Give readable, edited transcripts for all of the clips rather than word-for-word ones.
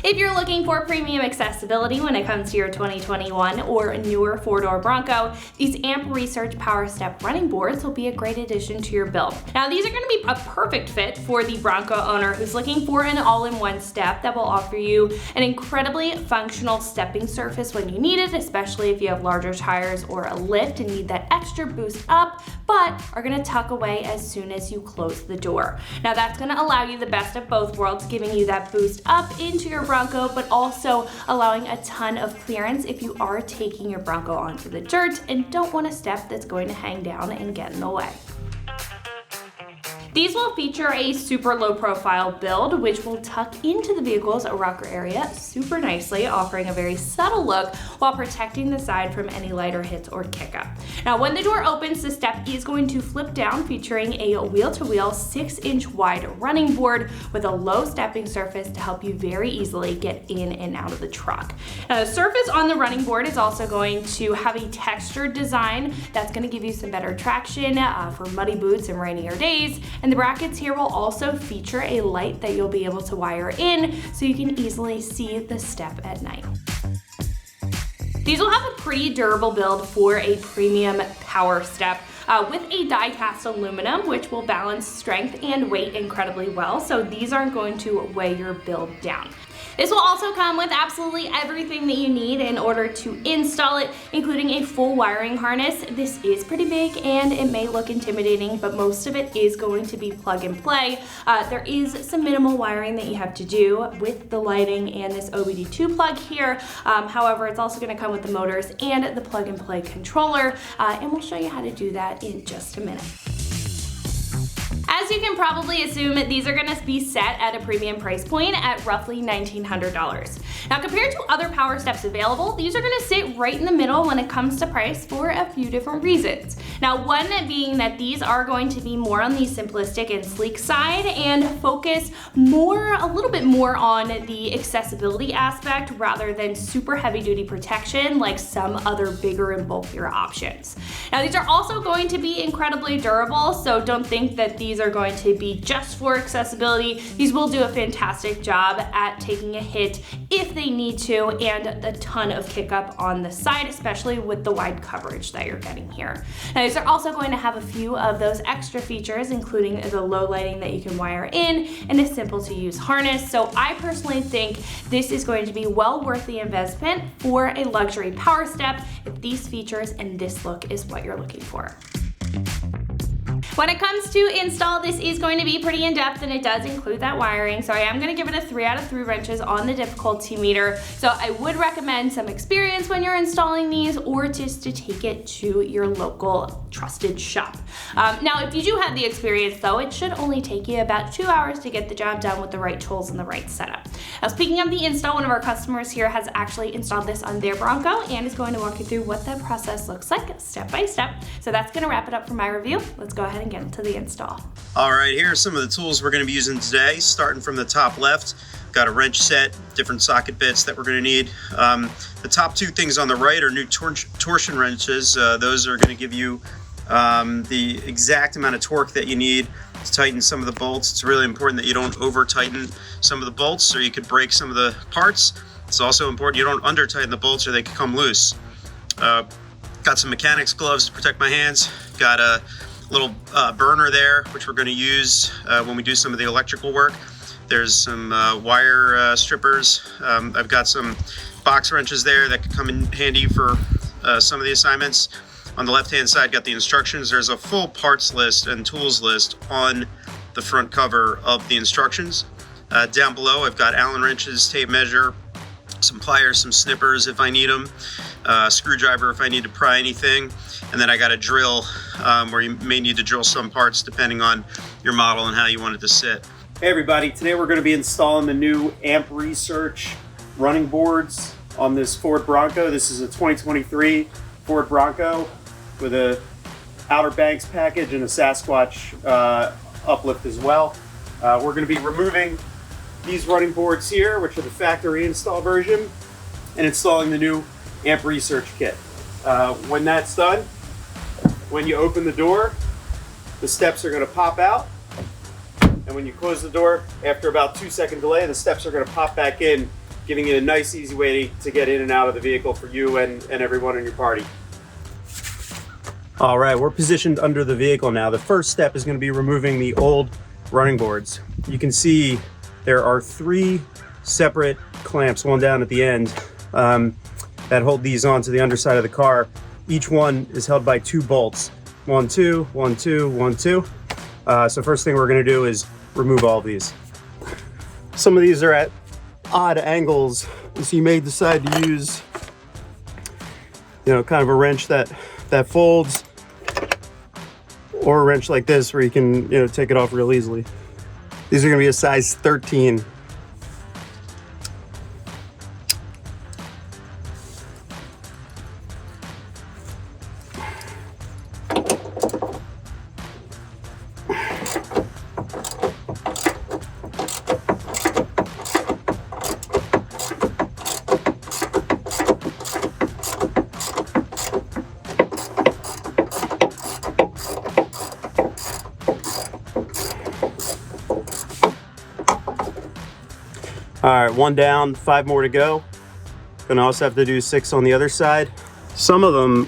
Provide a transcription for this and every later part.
If you're looking for premium accessibility when it comes to your 2021 or newer four-door Bronco, these AMP Research Power Step running boards will be a great addition to your build. Now, these are going to be a perfect fit for the Bronco owner who's looking for an all-in-one step that will offer you an incredibly functional stepping surface when you need it, especially if you have larger tires or a lift and need that extra boost up, but are going to tuck away as soon as you close the door. Now, that's going to allow you the best of both worlds, giving you that boost up into your Bronco, but also allowing a ton of clearance if you are taking your Bronco onto the dirt and don't want a step that's going to hang down and get in the way. These will feature a super low profile build, which will tuck into the vehicle's rocker area super nicely, offering a very subtle look while protecting the side from any lighter hits or kick up. Now, when the door opens, the step is going to flip down, featuring a wheel-to-wheel 6-inch wide running board with a low stepping surface to help you very easily get in and out of the truck. Now, the surface on the running board is also going to have a textured design that's going to give you some better traction for muddy boots and rainier days. And the brackets here will also feature a light that you'll be able to wire in so you can easily see the step at night. These will have a pretty durable build for a premium power step with a die-cast aluminum, which will balance strength and weight incredibly well, so these aren't going to weigh your build down. This will also come with absolutely everything that you need in order to install it, including a full wiring harness. This is pretty big and it may look intimidating, but most of it is going to be plug and play. There is some minimal wiring that you have to do with the lighting and this OBD2 plug here. However, it's also going to come with the motors and the plug and play controller, and we'll show you how to do that in just a minute. As you can probably assume, these are going to be set at a premium price point at roughly $1,900. Now, compared to other power steps available, these are going to sit right in the middle when it comes to price for a few different reasons. Now, one being that these are going to be more on the simplistic and sleek side and focus a little bit more on the accessibility aspect rather than super heavy duty protection like some other bigger and bulkier options. Now, these are also going to be incredibly durable, so don't think that these are going to be just for accessibility. These will do a fantastic job at taking a hit if they need to, and a ton of kick up on the side, especially with the wide coverage that you're getting here. Now, these are also going to have a few of those extra features, including the low lighting that you can wire in and a simple to use harness. So I personally think this is going to be well worth the investment for a luxury power step if these features and this look is what you're looking for. When it comes to install, this is going to be pretty in-depth and it does include that wiring, so I am going to give it a 3 out of 3 wrenches on the difficulty meter. So I would recommend some experience when you're installing these, or just to take it to your local trusted shop. Now, if you do have the experience though, it should only take you about 2 hours to get the job done with the right tools and the right setup. Now, speaking of the install, one of our customers here has actually installed this on their Bronco and is going to walk you through what that process looks like step by step. So that's going to wrap it up for my review. Let's go ahead and get into the install. All right, here are some of the tools we're going to be using today. Starting from the top left, got a wrench set, different socket bits that we're going to need. The top 2 things on the right are new torsion wrenches. Those are going to give you the exact amount of torque that you need to tighten some of the bolts. It's really important that you don't over tighten some of the bolts or you could break some of the parts. It's also important you don't under tighten the bolts or they could come loose. Got some mechanics gloves to protect my hands. Got a little burner there, which we're going to use when we do some of the electrical work. There's some wire strippers. I've got some box wrenches there that could come in handy for some of the assignments. On the left-hand side, got the instructions. There's a full parts list and tools list on the front cover of the instructions. Down below, I've got Allen wrenches, tape measure, some pliers, some snippers if I need them, screwdriver if I need to pry anything, and then I got a drill where you may need to drill some parts depending on your model and how you want it to sit. Hey everybody, today we're going to be installing the new AMP Research running boards on this Ford Bronco. This is a 2023 Ford Bronco with a Outer Banks package and a Sasquatch uplift as well. We're going to be removing these running boards here, which are the factory install version, and installing the new AMP Research kit. When that's done, when you open the door, the steps are going to pop out, and when you close the door, after about 2-second delay, the steps are going to pop back in giving you a nice, easy way to get in and out of the vehicle for you and everyone in your party. All right, we're positioned under the vehicle now. The first step is going to be removing the old running boards. You can see there are 3 separate clamps, one down at the end, that hold these onto the underside of the car. Each one is held by 2 bolts. 1, 2, 1, 2, 1, 2. So first thing we're going to do is remove all of these. Some of these are at odd angles, so you may decide to use, kind of a wrench that folds, or a wrench like this where you can, take it off real easily. These are going to be a size 13. All right, 1 down, 5 more to go. Gonna also have to do 6 on the other side. Some of them,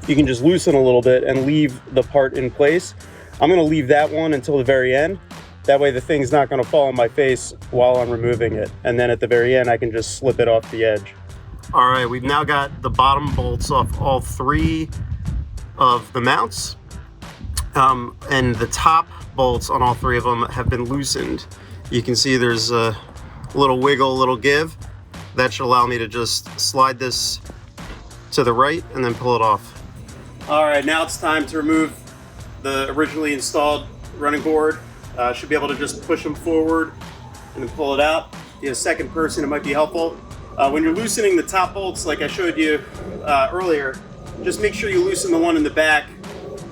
you can just loosen a little bit and leave the part in place. I'm gonna leave that one until the very end. That way the thing's not gonna fall on my face while I'm removing it. And then at the very end, I can just slip it off the edge. All right, we've now got the bottom bolts off all 3 of the mounts. And the top bolts on all 3 of them have been loosened. You can see there's a little wiggle, a little give. That should allow me to just slide this to the right and then pull it off. All right, now it's time to remove the originally installed running board. Should be able to just push them forward and then pull it out. If you have a second person, it might be helpful. When you're loosening the top bolts, like I showed you earlier, just make sure you loosen the one in the back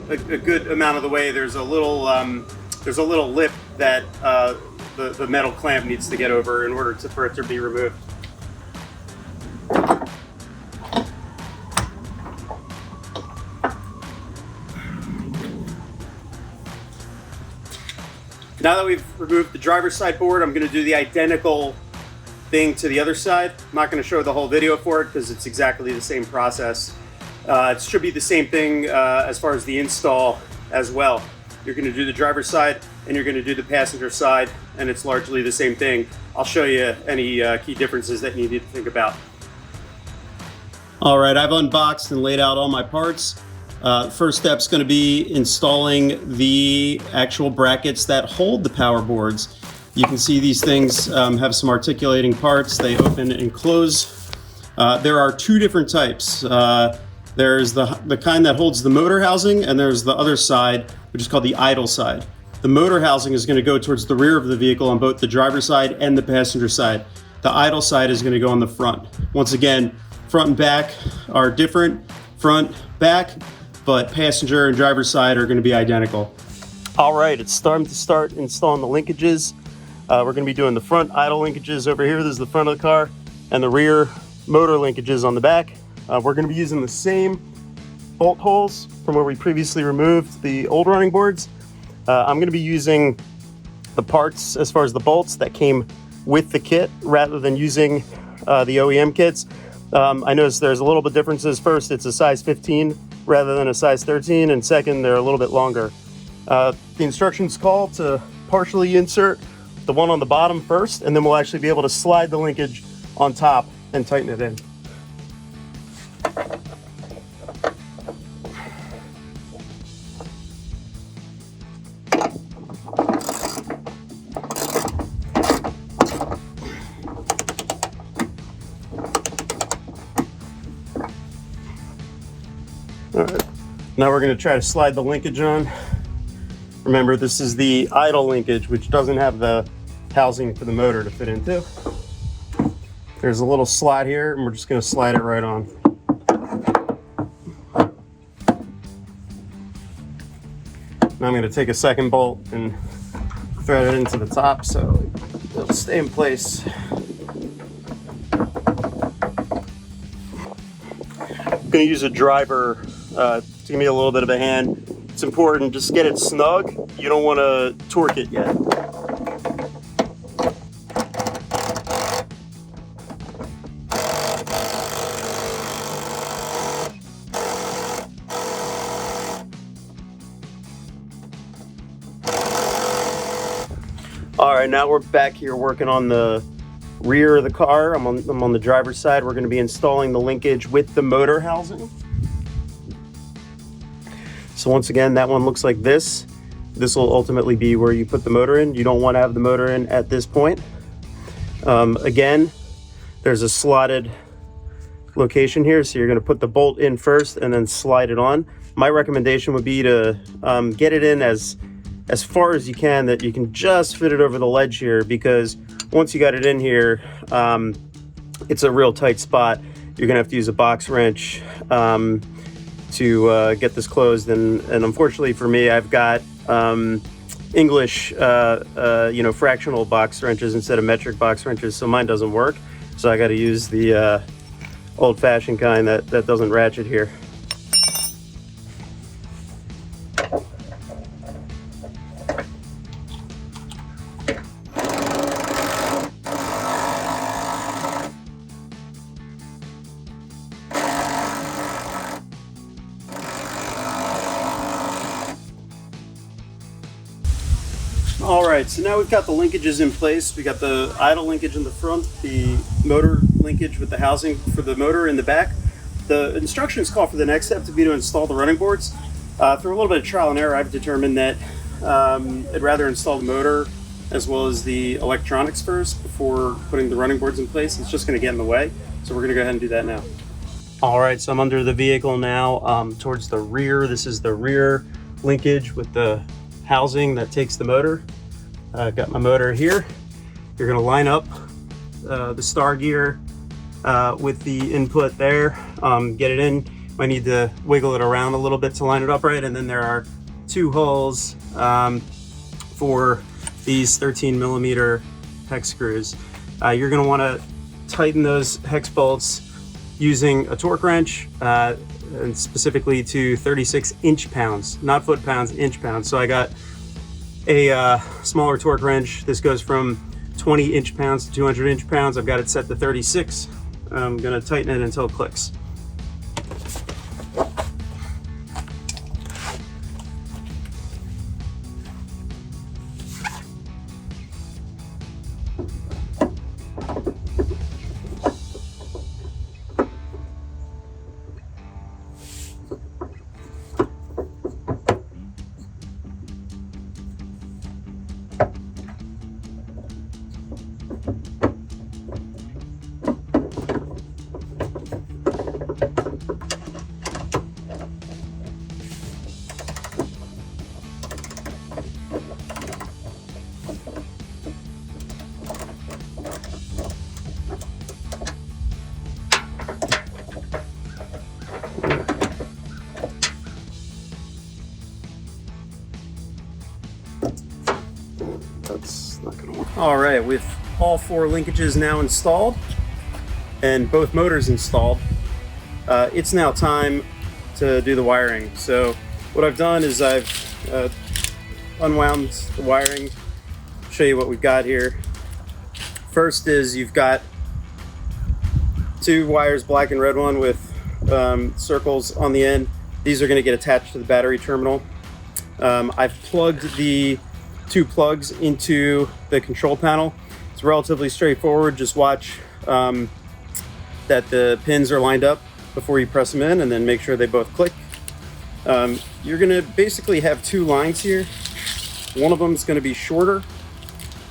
a good amount of the way. There's a little lip that the metal clamp needs to get over in order for it to be removed. Now that we've removed the driver's side board, I'm going to do the identical thing to the other side. I'm not going to show the whole video for it because it's exactly the same process. It should be the same thing as far as the install as well. You're going to do the driver's side and you're going to do the passenger side, and it's largely the same thing. I'll show you any key differences that you need to think about. All right, I've unboxed and laid out all my parts. First step's going to be installing the actual brackets that hold the power boards. You can see these things have some articulating parts. They open and close. There are 2 different types. There's the kind that holds the motor housing, and there's the other side, which is called the idle side. The motor housing is going to go towards the rear of the vehicle on both the driver's side and the passenger side. The idle side is going to go on the front. Once again, front and back are different, front, back, but passenger and driver's side are going to be identical. All right, it's time to start installing the linkages. We're going to be doing the front idle linkages over here. This is the front of the car, and the rear motor linkages on the back. We're going to be using the same bolt holes from where we previously removed the old running boards. I'm going to be using the parts as far as the bolts that came with the kit rather than using the OEM kits. I noticed there's a little bit differences. First, it's a size 15 rather than a size 13, and second, they're a little bit longer. The instructions call to partially insert the one on the bottom first, and then we'll actually be able to slide the linkage on top and tighten it in. All right, now we're going to try to slide the linkage on. Remember, this is the idle linkage, which doesn't have the housing for the motor to fit into. There's a little slot here, and we're just going to slide it right on. Now I'm going to take a second bolt and thread it into the top so it'll stay in place. I'm going to use a driver to give me a little bit of a hand. It's important, just get it snug. You don't want to torque it yet. All right, now we're back here working on the rear of the car. I'm on the driver's side. We're going to be installing the linkage with the motor housing. So once again, that one looks like this. This will ultimately be where you put the motor in. You don't want to have the motor in at this point. Again, there's a slotted location here, so you're going to put the bolt in first and then slide it on. My recommendation would be to get it in as far as you can, that you can just fit it over the ledge here, because once you got it in here, it's a real tight spot. You're gonna have to use a box wrench to get this closed, and unfortunately for me, I've got English fractional box wrenches instead of metric box wrenches, so mine doesn't work. So I got to use the old-fashioned kind that doesn't ratchet here. All right, so now we've got the linkages in place. We got the idle linkage in the front, the motor linkage with the housing for the motor in the back. The instructions call for the next step to be to install the running boards. Through a little bit of trial and error, I've determined that I'd rather install the motor as well as the electronics first before putting the running boards in place. It's just going to get in the way, so we're going to go ahead and do that now. All right, so I'm under the vehicle now towards the rear. This is the rear linkage with the housing that takes the motor. I've got my motor here. You're going to line up the star gear with the input there, get it in. Might need to wiggle it around a little bit to line it up right, and then there are two holes for these 13 millimeter hex screws. You're going to want to tighten those hex bolts using a torque wrench, and specifically to 36 inch-pounds, not foot-pounds, inch-pounds. So I got a smaller torque wrench. This goes from 20 inch-pounds to 200 inch-pounds. I've got it set to 36. I'm gonna tighten it until it clicks. That's not gonna work. All right, with all four linkages now installed and both motors installed, it's now time to do the wiring. So what I've done is I've unwound the wiring. I'll show you what we've got here. First is you've got two wires, black and red one with circles on the end. These are going to get attached to the battery terminal. I've plugged the two plugs into the control panel. It's relatively straightforward. Just watch that the pins are lined up before you press them in, and then make sure they both click. You're going to basically have two lines here. One of them is going to be shorter.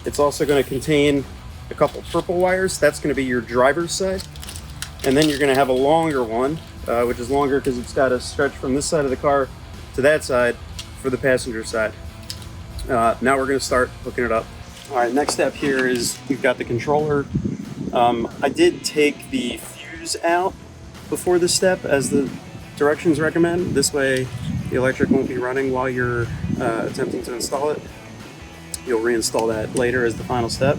It's also going to contain a couple purple wires. That's going to be your driver's side. And then you're going to have a longer one, which is longer because it's got to stretch from this side of the car to that side for the passenger side. Now we're going to start hooking it up. All right, next step here is we've got the controller. I did take the fuse out before this step, as the directions recommend. This way the electric won't be running while you're attempting to install it. You'll reinstall that later as the final step.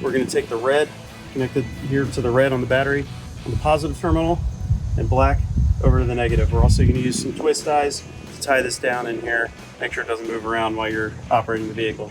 We're going to take the red, connected here to the red on the battery, on the positive terminal, and black over to the negative. We're also going to use some twist ties to tie this down in here. Make sure it doesn't move around while you're operating the vehicle.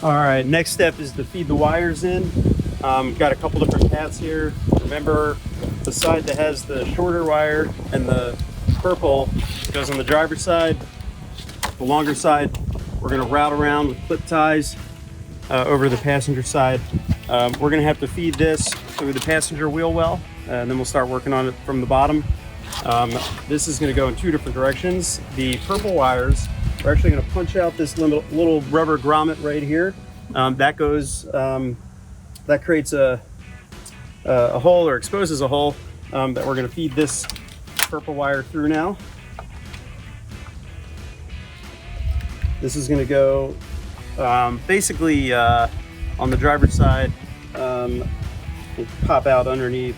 All right, next step is to feed the wires in. Got a couple different paths here. Remember, the side that has the shorter wire and the purple goes on the driver's side. The longer side, we're gonna route around with clip ties over the passenger side. We're gonna have to feed this through the passenger wheel well, and then we'll start working on it from the bottom. This is gonna go in two different directions. The purple wires, we're actually gonna punch out this little rubber grommet right here. That creates a hole, or exposes a hole that we're going to feed this purple wire through now. This is going to go basically on the driver's side, and pop out underneath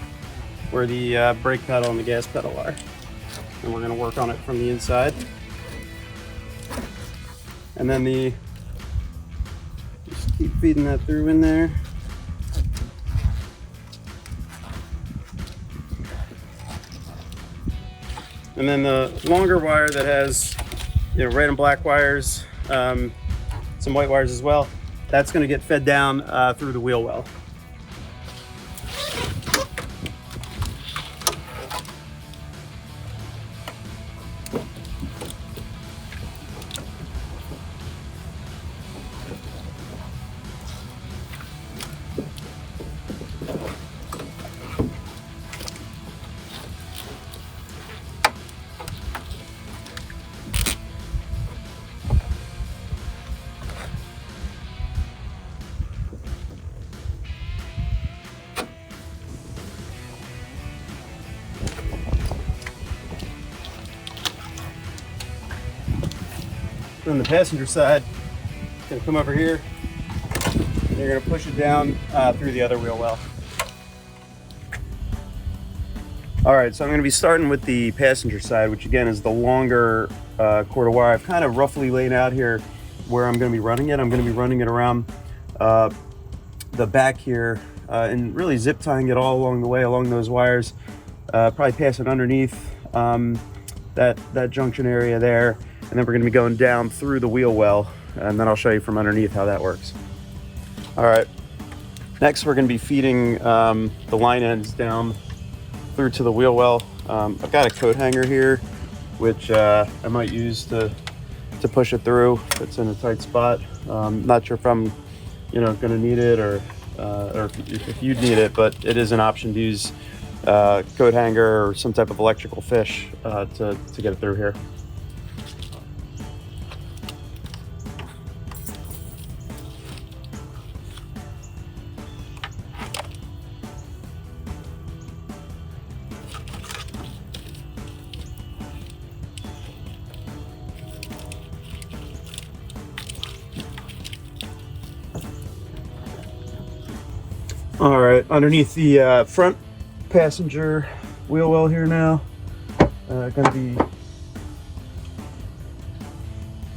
where the brake pedal and the gas pedal are. And we're going to work on it from the inside. And then just keep feeding that through in there. And then the longer wire that has, red and black wires, some white wires as well, that's going to get fed down through the wheel well. On the passenger side, it's going to come over here, and you're going to push it down through the other wheel well. All right, so I'm going to be starting with the passenger side, which again is the longer cord of wire. I've kind of roughly laid out here where I'm going to be running it. I'm going to be running it around the back here and really zip tying it all along the way along those wires. Probably pass it underneath that junction area there. And then we're going to be going down through the wheel well, and then I'll show you from underneath how that works. All right, next we're going to be feeding the line ends down through to the wheel well. I've got a coat hanger here, which I might use to push it through if it's in a tight spot. Not sure if I'm going to need it or if you'd need it, but it is an option to use coat hanger or some type of electrical fish to get it through here. All right, underneath the front passenger wheel well here now, gonna be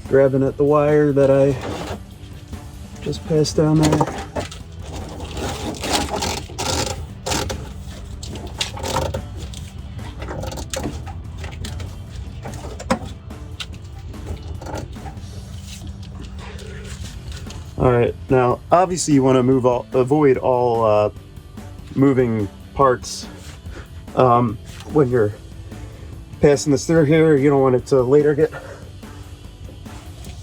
grabbing at the wire that I just passed down there. All right, now obviously you want to avoid all moving parts when you're passing this through here. You don't want it to later get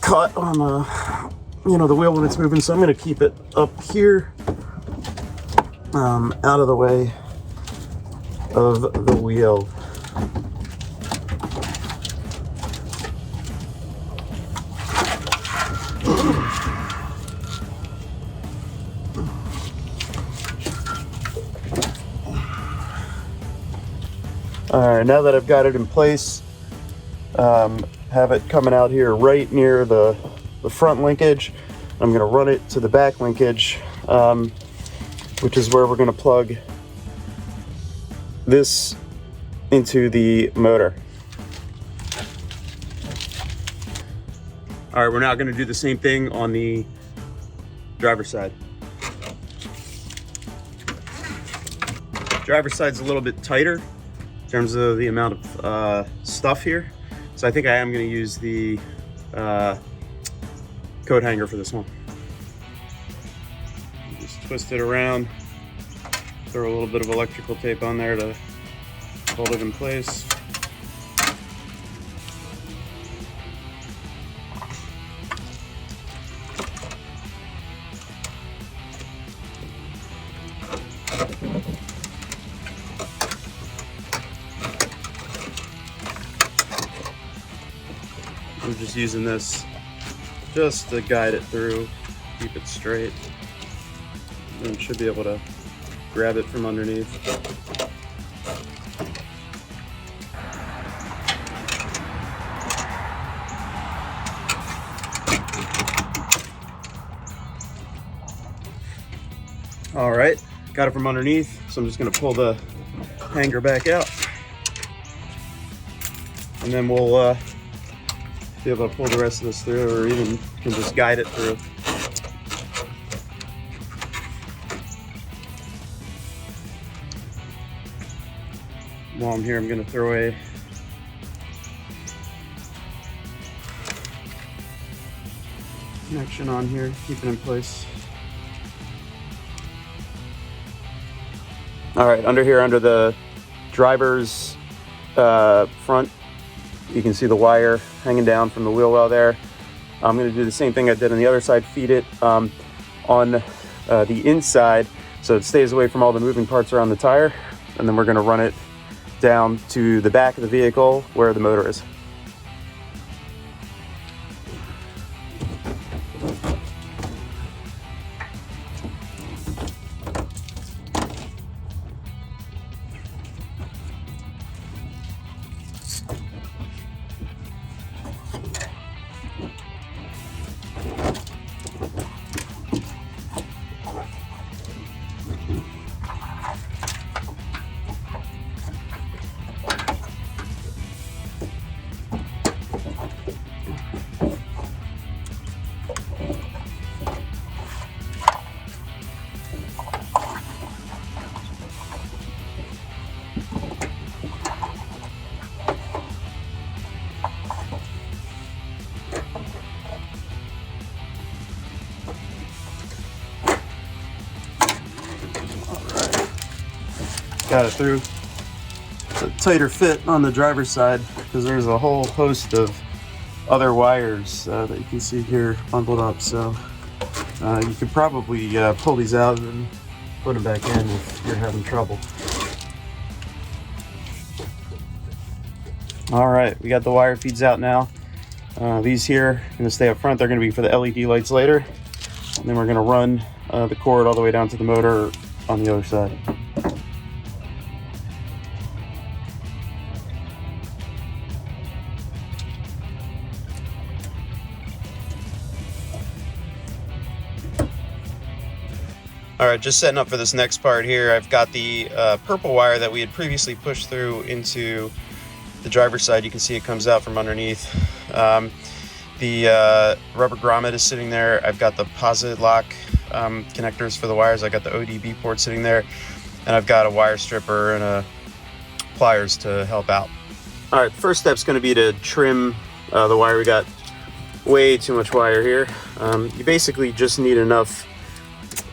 caught on the wheel when it's moving. So I'm going to keep it up here, out of the way of the wheel. All right, now that I've got it in place, have it coming out here right near the front linkage. I'm going to run it to the back linkage, which is where we're going to plug this into the motor. All right, we're now going to do the same thing on the driver's side. Driver's side's a little bit tighter in terms of the amount of stuff here. So I think I am going to use the coat hanger for this one. twist it around, throw a little bit of electrical tape on there to hold it in place. I'm just using this just to guide it through, keep it straight, and should be able to grab it from underneath. All right, got it from underneath, so I'm just gonna pull the hanger back out, and then we'll be able to pull the rest of this through, or even can just guide it through. While I'm here, I'm going to throw a connection on here, keep it in place. All right, under here, under the driver's front, you can see the wire hanging down from the wheel well there. I'm going to do the same thing I did on the other side, feed it on the inside so it stays away from all the moving parts around the tire, and then we're going to run it down to the back of the vehicle where the motor is. Got it through. It's a tighter fit on the driver's side because there's a whole host of other wires that you can see here bundled up. So you could probably pull these out and put them back in if you're having trouble. All right, we got the wire feeds out now. These here are going to stay up front. They're going to be for the LED lights later. And then we're going to run the cord all the way down to the motor on the other side. All right, just setting up for this next part here. I've got the purple wire that we had previously pushed through into the driver's side. You can see it comes out from underneath. The rubber grommet is sitting there. I've got the posit lock connectors for the wires. I got the ODB port sitting there, and I've got a wire stripper and pliers to help out. All right, the first step's going to be to trim the wire. We got way too much wire here. You basically just need enough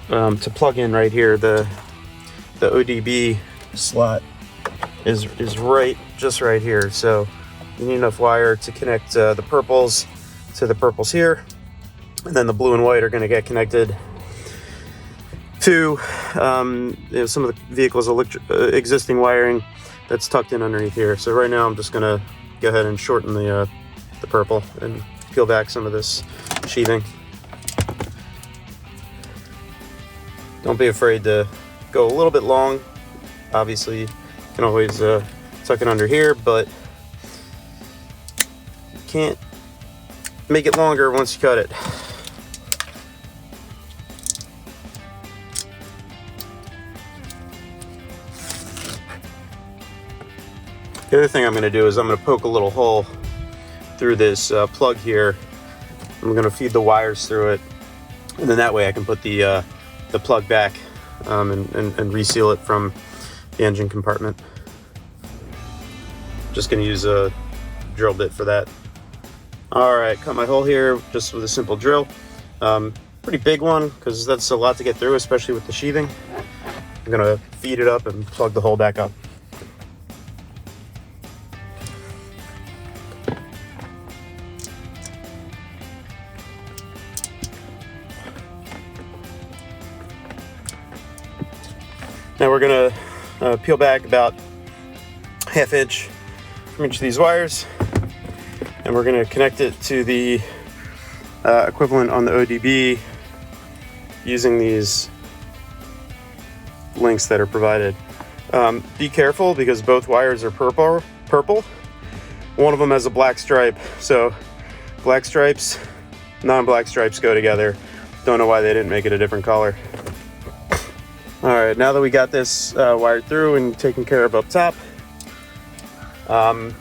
to plug in right here. The ODB slot is just right here, so you need enough wire to connect the purples to the purples here, and then the blue and white are going to get connected to some of the vehicle's existing wiring that's tucked in underneath here. So right now I'm just going to go ahead and shorten the purple and peel back some of this sheathing. Don't be afraid to go a little bit long. Obviously, you can always tuck it under here, but you can't make it longer once you cut it. The other thing I'm going to do is I'm going to poke a little hole through this plug here. I'm going to feed the wires through it, and then that way I can put the plug back and reseal it from the engine compartment. Just going to use a drill bit for that. All right, cut my hole here just with a simple drill. pretty big one because that's a lot to get through, especially with the sheathing. I'm gonna feed it up and plug the hole back up. Now we're gonna peel back about ½ inch from each of these wires, and we're gonna connect it to the equivalent on the ODB using these links that are provided. Be careful because both wires are purple. One of them has a black stripe, so black stripes, non-black stripes go together. Don't know why they didn't make it a different color. All right, now that we got this wired through and taken care of up top, got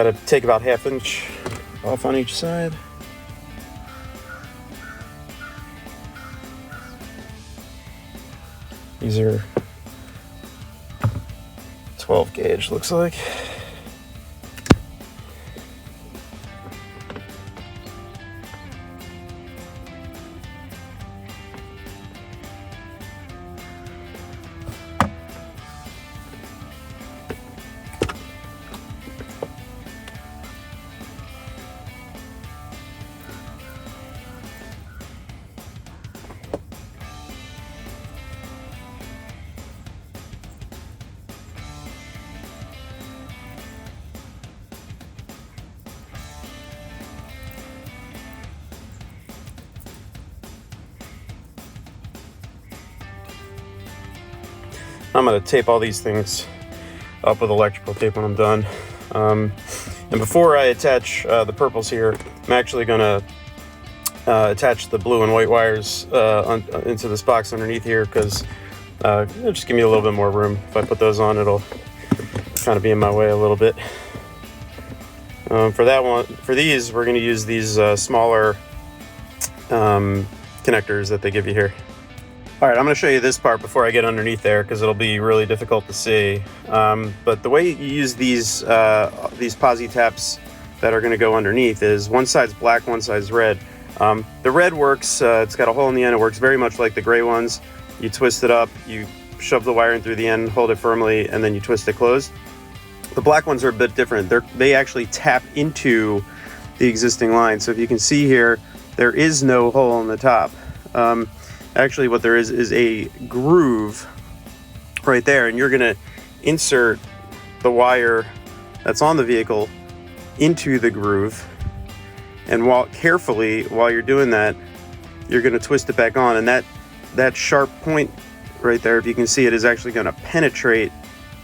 to take about ½ inch off on each side. These are 12 gauge, looks like. I'm going to tape all these things up with electrical tape when I'm done. And before I attach the purples here, I'm actually going to attach the blue and white wires into this box underneath here because it'll just give me a little bit more room. If I put those on, it'll kind of be in my way a little bit. For these, we're going to use these smaller connectors that they give you here. All right, I'm going to show you this part before I get underneath there because it'll be really difficult to see. But the way you use these posi taps that are going to go underneath is one side's black, one side's red. The red works, it's got a hole in the end. It works very much like the gray ones. You twist it up, you shove the wire in through the end, hold it firmly, and then you twist it closed. The black ones are a bit different. They actually tap into the existing line. So if you can see here, there is no hole in the top. Actually, what there is a groove right there, and you're going to insert the wire that's on the vehicle into the groove. And while you're doing that, you're going to twist it back on, and that sharp point right there, if you can see it, is actually going to penetrate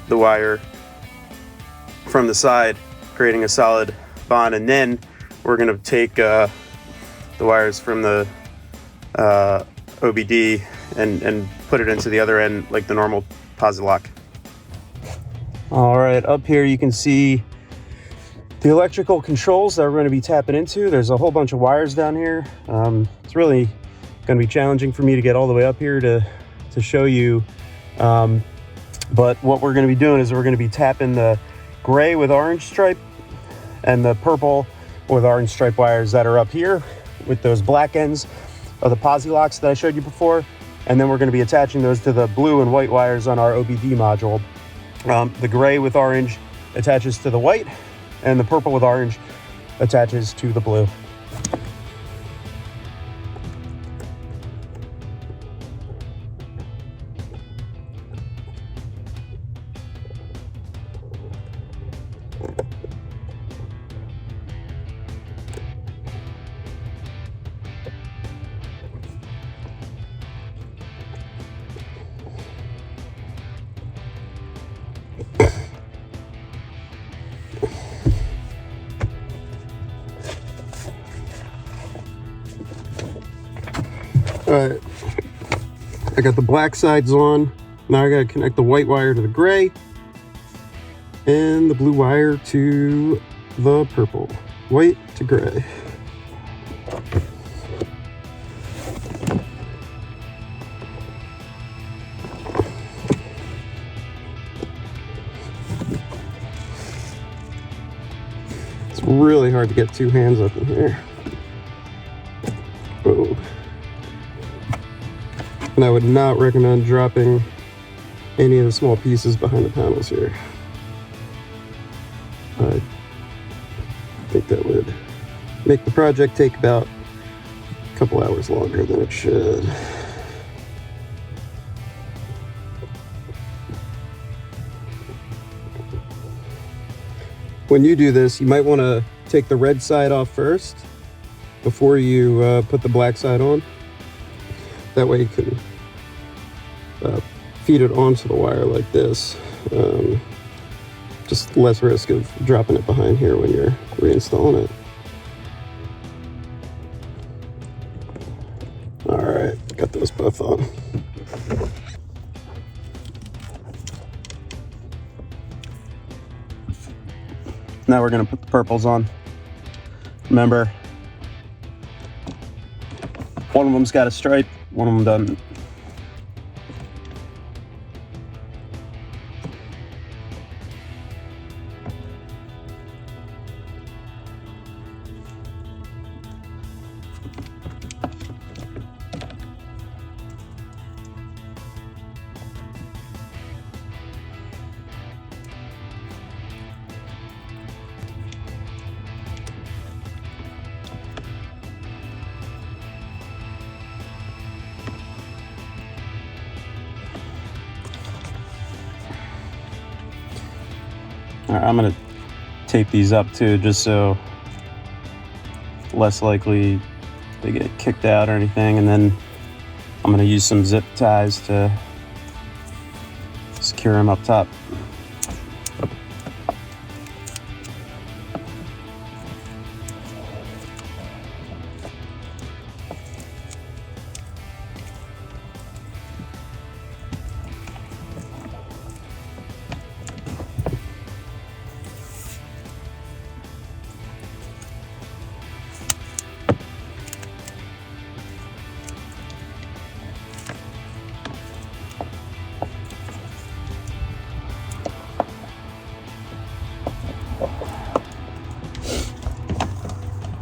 the wire from the side, creating a solid bond. And then we're going to take the wires from the OBD and put it into the other end like the normal posi lock. All right, up here you can see the electrical controls that we're going to be tapping into. There's a whole bunch of wires down here. It's really going to be challenging for me to get all the way up here to show you. But what we're going to be doing is we're going to be tapping the gray with orange stripe and the purple with orange stripe wires that are up here with those black ends of the posi locks that I showed you before. And then we're going to be attaching those to the blue and white wires on our OBD module. The gray with orange attaches to the white, and the purple with orange attaches to the blue. All right, I got the black sides on. Now I got to connect the white wire to the gray and the blue wire to the purple. White to gray. It's really hard to get two hands up in here. And I would not recommend dropping any of the small pieces behind the panels here. I think that would make the project take about a couple hours longer than it should. When you do this, you might want to take the red side off first before you put the black side on. That way you can feed it onto the wire like this. Just less risk of dropping it behind here when you're reinstalling it. All right, got those both on. Now we're gonna put the purples on. Remember, one of them's got a stripe, one of them doesn't. All right, I'm gonna tape these up too, just so less likely they get kicked out or anything. And then I'm gonna use some zip ties to secure them up top.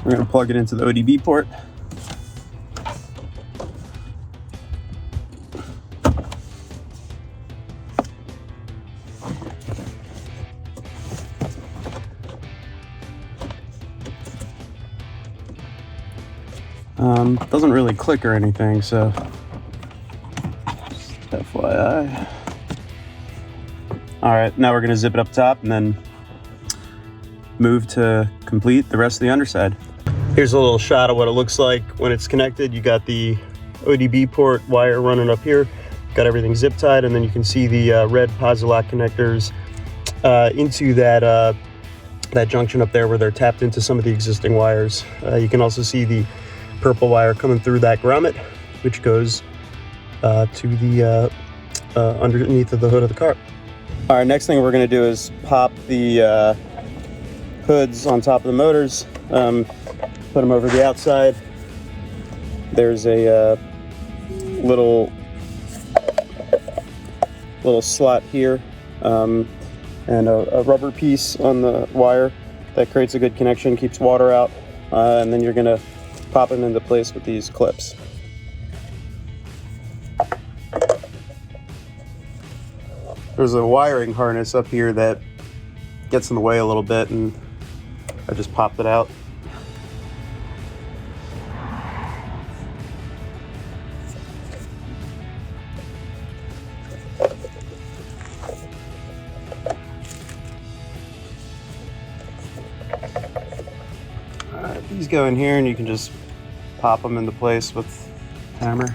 We're going to plug it into the ODB port. Doesn't really click or anything, so just FYI. All right, now we're going to zip it up top and then move to complete the rest of the underside. Here's a little shot of what it looks like when it's connected. You got the ODB port wire running up here, got everything zip tied, and then you can see the red Posilock connectors into that that junction up there where they're tapped into some of the existing wires. You can also see the purple wire coming through that grommet, which goes to the underneath of the hood of the car. All right, next thing we're going to do is pop the hoods on top of the motors, put them over the outside. There's a little slot here and a rubber piece on the wire that creates a good connection, keeps water out, and then you're going to pop them into place with these clips. There's a wiring harness up here that gets in the way a little bit, and I just popped it out. Alright, these go in here and you can just pop them into place with a hammer.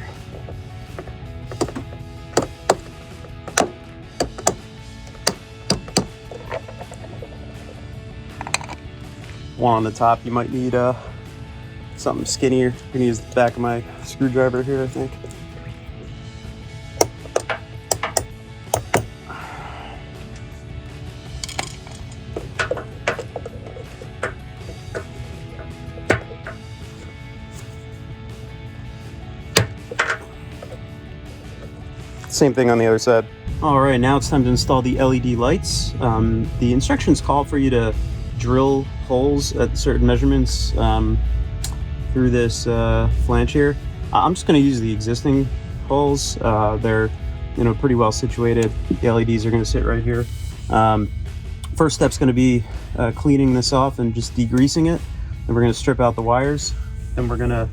One on the top, you might need something skinnier. I'm gonna use the back of my screwdriver here, I think. Same thing on the other side. All right, now it's time to install the LED lights. The instructions call for you to drill holes at certain measurements through this flange here. I'm just going to use the existing poles. They're, you know, pretty well situated. The LEDs are going to sit right here. First step's going to be cleaning this off and just degreasing it. Then we're going to strip out the wires. Then we're going to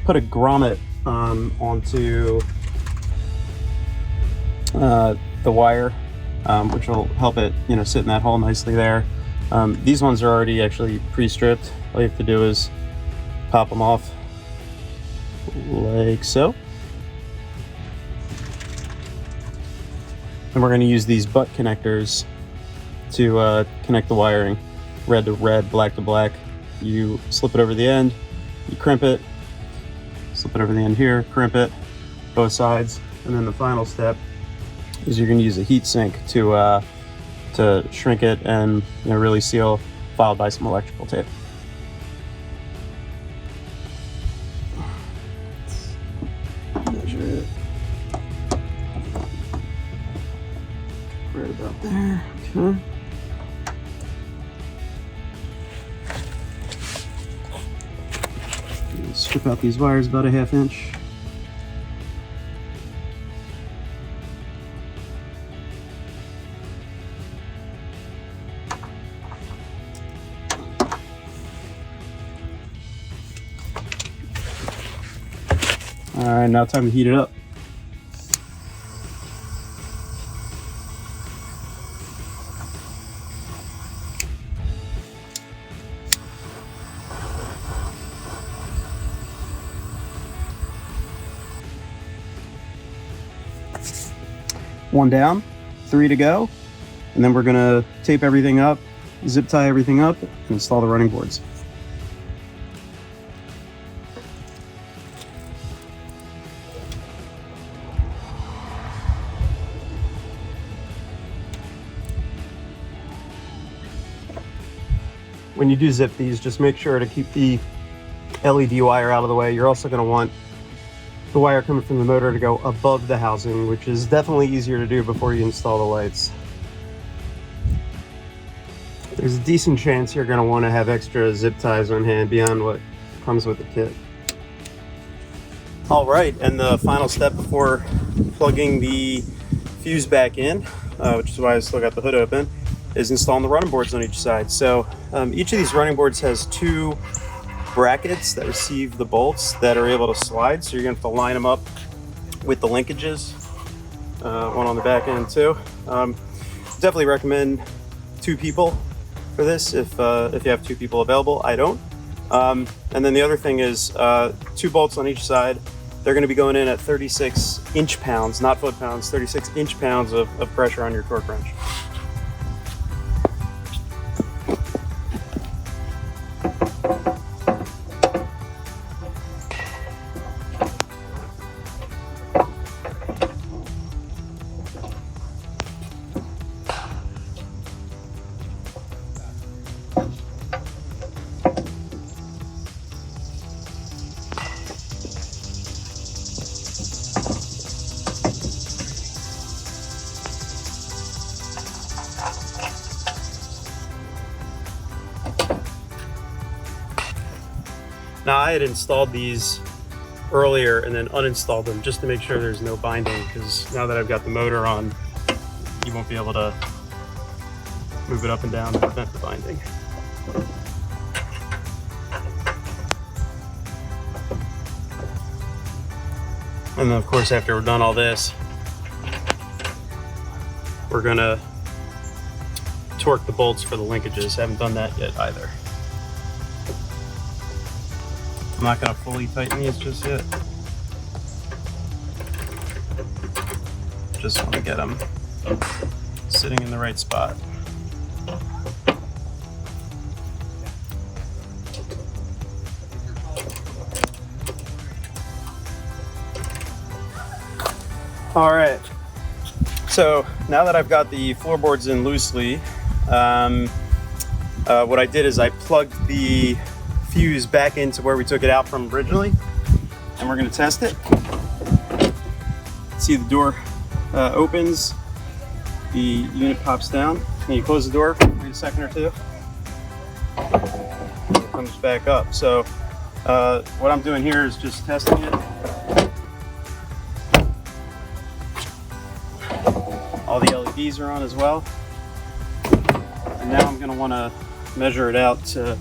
put a grommet onto the wire, which will help it, you know, sit in that hole nicely there. These ones are already actually pre-stripped. All you have to do is pop them off like so. And we're going to use these butt connectors to connect the wiring, red to red, black to black. You slip it over the end, you crimp it, slip it over the end here, crimp it, both sides, and then the final step is you're going to use a heat sink to shrink it and, you know, really seal, followed by some electrical tape. Measure it right about there. Okay. Strip out these wires about a 1/2 inch. All right, now time to heat it up. One down, 3 to go, and then we're gonna tape everything up, zip tie everything up, and install the running boards. When you do zip these, just make sure to keep the LED wire out of the way. You're also gonna want the wire coming from the motor to go above the housing, which is definitely easier to do before you install the lights. There's a decent chance you're going to want to have extra zip ties on hand beyond what comes with the kit. All right, and the final step before plugging the fuse back in, which is why I still got the hood open, is installing the running boards on each side. So each of these running boards has 2 brackets that receive the bolts that are able to slide, so you're going to have to line them up with the linkages, one on the back end too. Definitely recommend 2 people for this if you have 2 people available. I don't. And then the other thing is 2 bolts on each side. They're going to be going in at 36 inch-pounds, not foot-pounds, 36 inch-pounds of pressure on your torque wrench. Now I had installed these earlier and then uninstalled them just to make sure there's no binding, because now that I've got the motor on, you won't be able to move it up and down to prevent the binding. And then of course, after we're done all this, we're gonna torque the bolts for the linkages. Haven't done that yet either. I'm not going to fully tighten these just yet. Just want to get them sitting in the right spot. All right, so now that I've got the floorboards in loosely, what I did is I plugged the fuse back into where we took it out from originally, and we're going to test it. See, the door opens, the unit pops down, and you close the door, wait a second or two, and it comes back up. So what I'm doing here is just testing it. LEDs are on as well. And now I'm going to want to measure it out to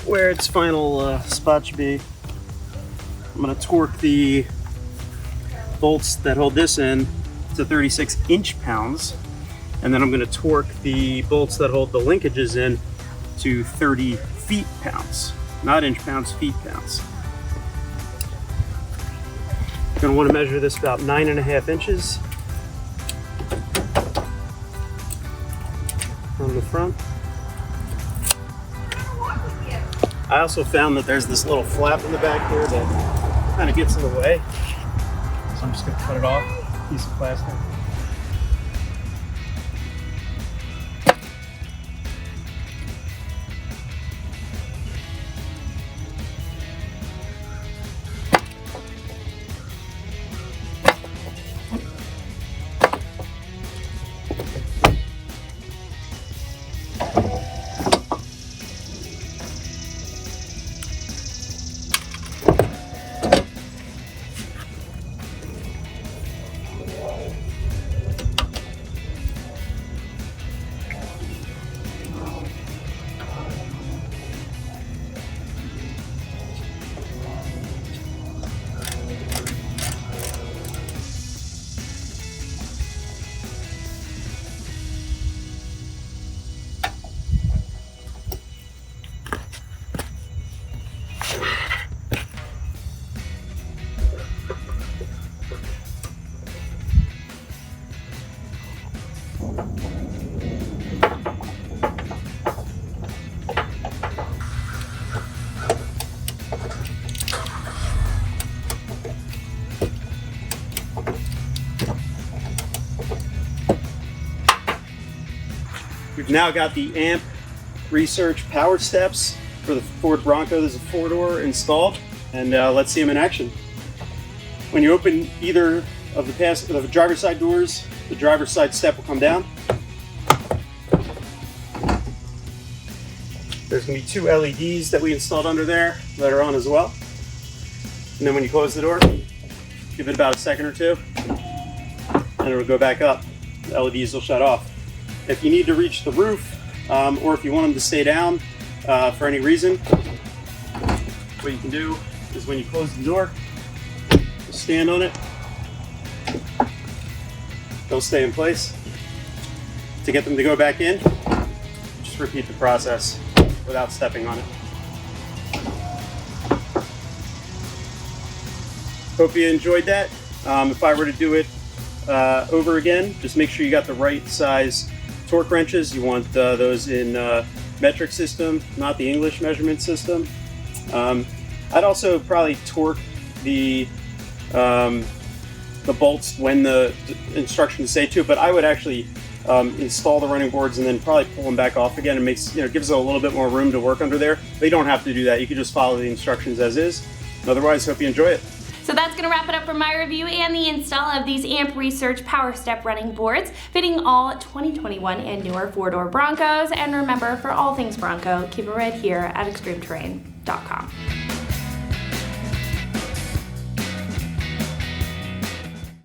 where its final spot should be. I'm going to torque the bolts that hold this in to 36 inch-pounds, and then I'm going to torque the bolts that hold the linkages in to 30 feet-pounds. Not inch-pounds, feet-pounds. I'm going to want to measure this about 9.5 inches on the front. I also found that there's this little flap in the back here that kind of gets in the way. So I'm just going to cut it off, piece of plastic. We've now got the AMP Research power steps for the Ford Bronco. There's a 4-door installed, and let's see them in action. When you open either of the driver's side doors, the driver's side step will come down. There's going to be 2 LEDs that we installed under there that are on as well. And then when you close the door, give it about a second or two, and it'll go back up. The LEDs will shut off. If you need to reach the roof, or if you want them to stay down for any reason, what you can do is when you close the door, just stand on it. They'll stay in place. To get them to go back in, just repeat the process without stepping on it. Hope you enjoyed that. If I were to do it over again, just make sure you got the right size torque wrenches. You want those in metric system, not the English measurement system. I'd also probably torque the bolts when the instructions say to, but I would actually install the running boards and then probably pull them back off again. It makes, gives it a little bit more room to work under there. But you don't have to do that. You can just follow the instructions as is. Otherwise, hope you enjoy it. So that's gonna wrap it up for my review and the install of these AMP Research Power Step running boards, fitting all 2021 and newer 4-door Broncos. And remember, for all things Bronco, keep it right here at extremeterrain.com.